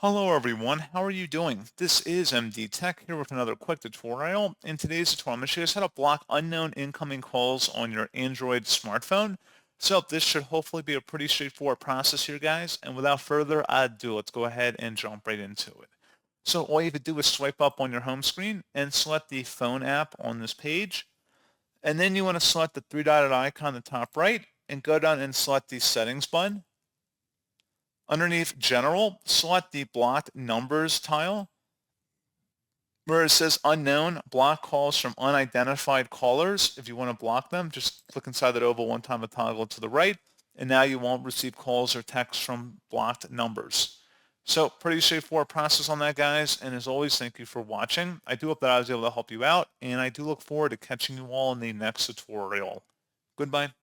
Hello everyone, how are you doing? This is MD Tech here with another quick tutorial. In today's tutorial, I'm going to show you how to block unknown incoming calls on your Android smartphone. So this should hopefully be a pretty straightforward process here, guys. And without further ado, let's go ahead and jump right into it. So all you have to do is swipe up on your home screen and select the phone app on this page. And then you want to select the three-dotted icon on the top right and go down and select the settings button. Underneath General, select the Blocked Numbers tile. Where it says Unknown, block calls from unidentified callers. If you want to block them, just click inside that oval one time and toggle to the right, and now you won't receive calls or texts from blocked numbers. So pretty straightforward process on that, guys. And as always, thank you for watching. I do hope that I was able to help you out, and I do look forward to catching you all in the next tutorial. Goodbye.